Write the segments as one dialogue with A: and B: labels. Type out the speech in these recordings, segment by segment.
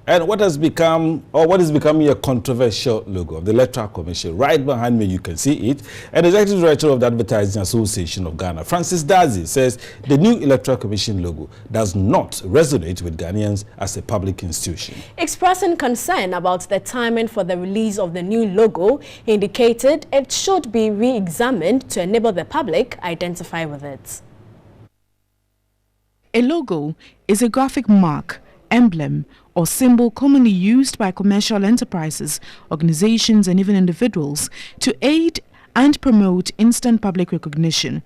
A: And what is becoming a controversial logo of the Electoral Commission? Right behind me, you can see it. And the Executive Director of the Advertising Association of Ghana, Francis Dazi, says the new Electoral Commission logo does not resonate with Ghanaians as a public institution. Expressing
B: concern about the timing for the release of the new logo, he indicated it should be re-examined to enable the public identify with it.
C: A logo is a graphic mark, emblem, or symbol commonly used by commercial enterprises, organizations, and even individuals to aid and promote instant public recognition.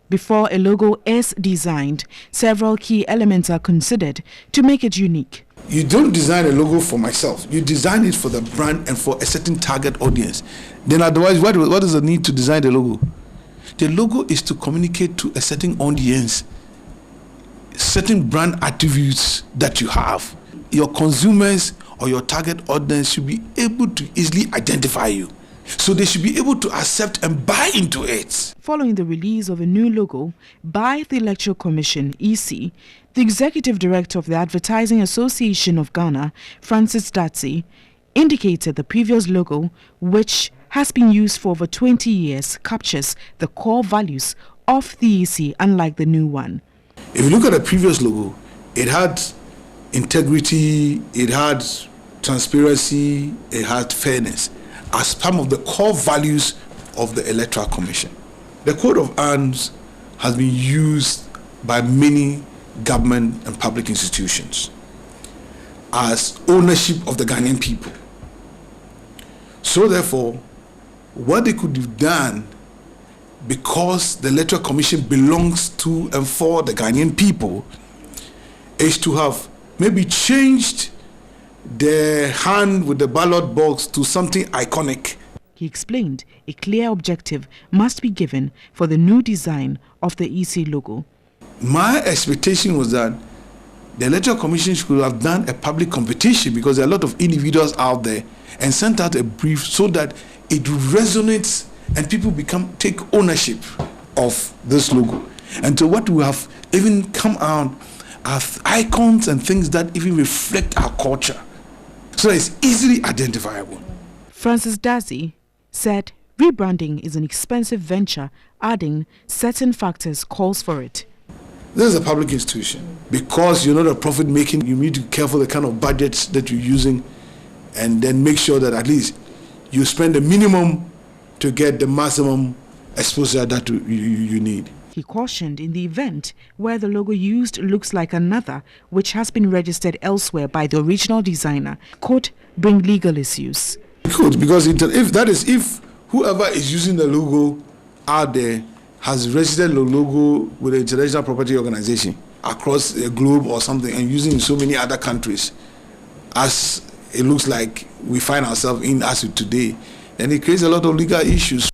C: Before a logo is designed, several key elements are considered to make it unique.
D: You don't design a logo for myself. You design it for the brand and for a certain target audience. Then otherwise, what is the need to design the logo? The logo is to communicate to a certain audience, certain brand attributes that you have. Your consumers or your target audience should be able to easily identify you. So they should be able to accept and buy into it.
C: Following the release of a new logo by the Electoral Commission, EC, the Executive Director of the Advertising Association of Ghana, Francis Dazi, indicated the previous logo, which has been used for over 20 years, captures the core values of the EC, unlike the new one.
D: If you look at the previous logo, it had integrity, it had transparency, it had fairness as some of the core values of the Electoral Commission. The Code of Arms has been used by many government and public institutions as ownership of the Ghanaian people. So therefore, what they could have done, because the Electoral Commission belongs to and for the Ghanaian people, is to have maybe changed the hand with the ballot box to something iconic.
C: He explained a clear objective must be given for the new design of the EC logo.
D: My expectation was that the Electoral Commission should have done a public competition, because there are a lot of individuals out there, and sent out a brief so that it resonates and people take ownership of this logo. And so what we have even come out are icons and things that even reflect our culture, so it's easily identifiable.
C: Francis Dazi said rebranding is an expensive venture, adding certain factors calls for it.
D: This is a public institution. Because you're not a profit making, you need to be careful the kind of budgets that you're using, and then make sure that at least you spend the minimum to get the maximum exposure that you need.
C: He cautioned in the event where the logo used looks like another which has been registered elsewhere by the original designer could bring legal issues.
D: It could, because if whoever is using the logo out there has registered the logo with the International Property Organization across the globe or something, and using in so many other countries, as it looks like we find ourselves in as of today, then it creates a lot of legal issues.